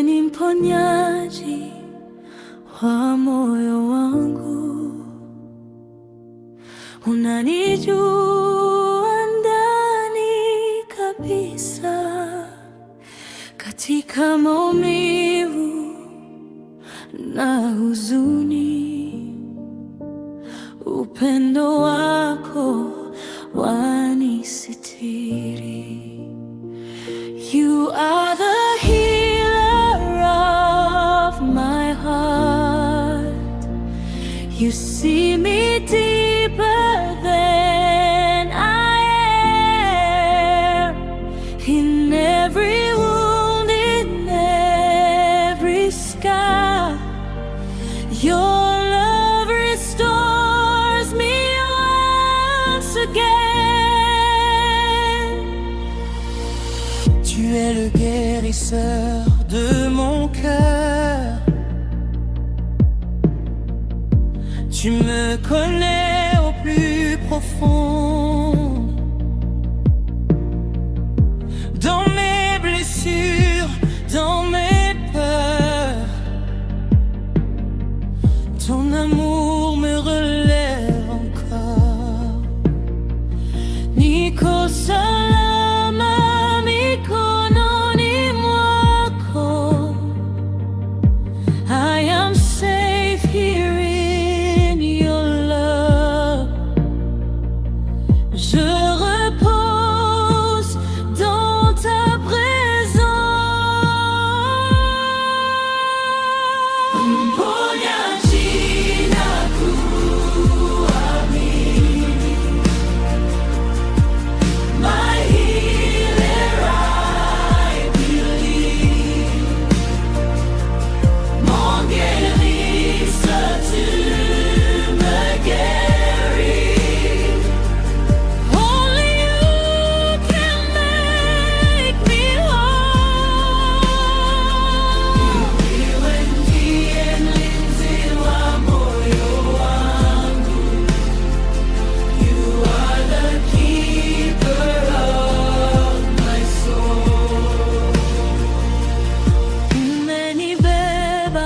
ni mponyaji wa moyo wangu, unanijua ndani kabisa, katika maumivu na huzuni, upendo wako wanisitiri. You are the healer of my heart. You see me deeper than I am, in every wound, in every scar. Your love restores me once again. Tu es le guérisseur de mon cœur. Tu me connais au plus profond. Dans mes blessures, dans mes peurs, ton amour me relève encore. Niko salama mikononi mwako. I am safe here in your love. Je repose dans ta présence. My healer, I believe. Mon guérisseur, tu me guéris. Only you can make me whole. Niwe mlinzi wa moyo wangu. You are the keeper of my soul. Umenibeba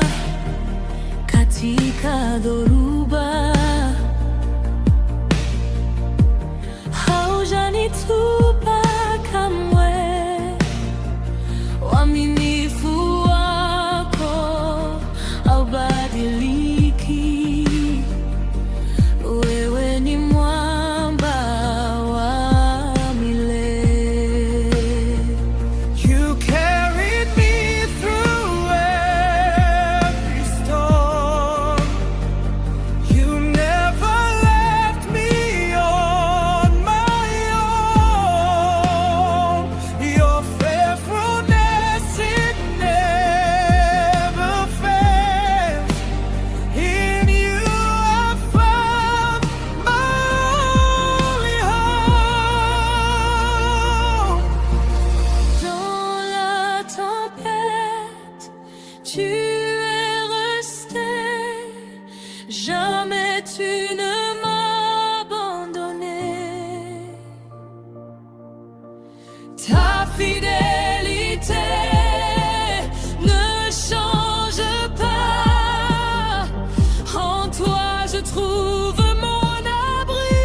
katika dhoruba, haujanitupa kamwe. Uaminifu wako haubadiliki. Wewe ni mwamba wa milele. You carried me through every storm. You never left me on my own. Your faithfulness, it never fails. In you I found my only hope. Dans la tempête, tu es resté. Jamais tu ne m'as abandonné. Ta fidélité ne change pas. En toi je trouve mon abri.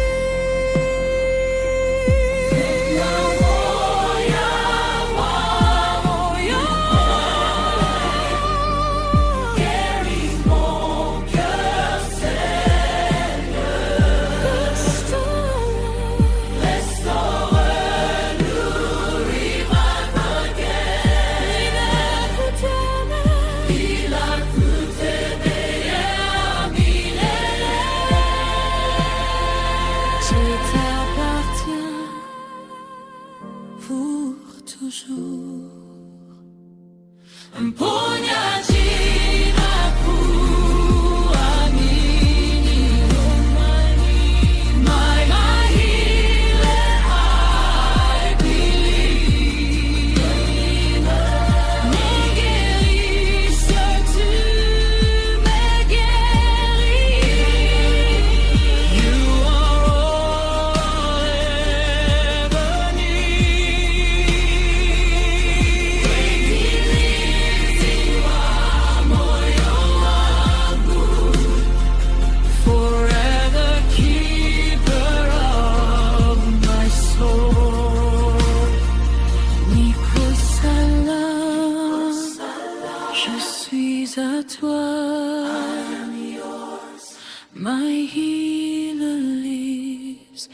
Guéris mon cœur, Seigneur. Restaure, nourris ma again. Il a coûté je t'appartiens pour toujours. Mponyaji nakuamini, my healer, I believe. Mon guérisseur, tu me guéris. You are all ever need. toi. My healer lives.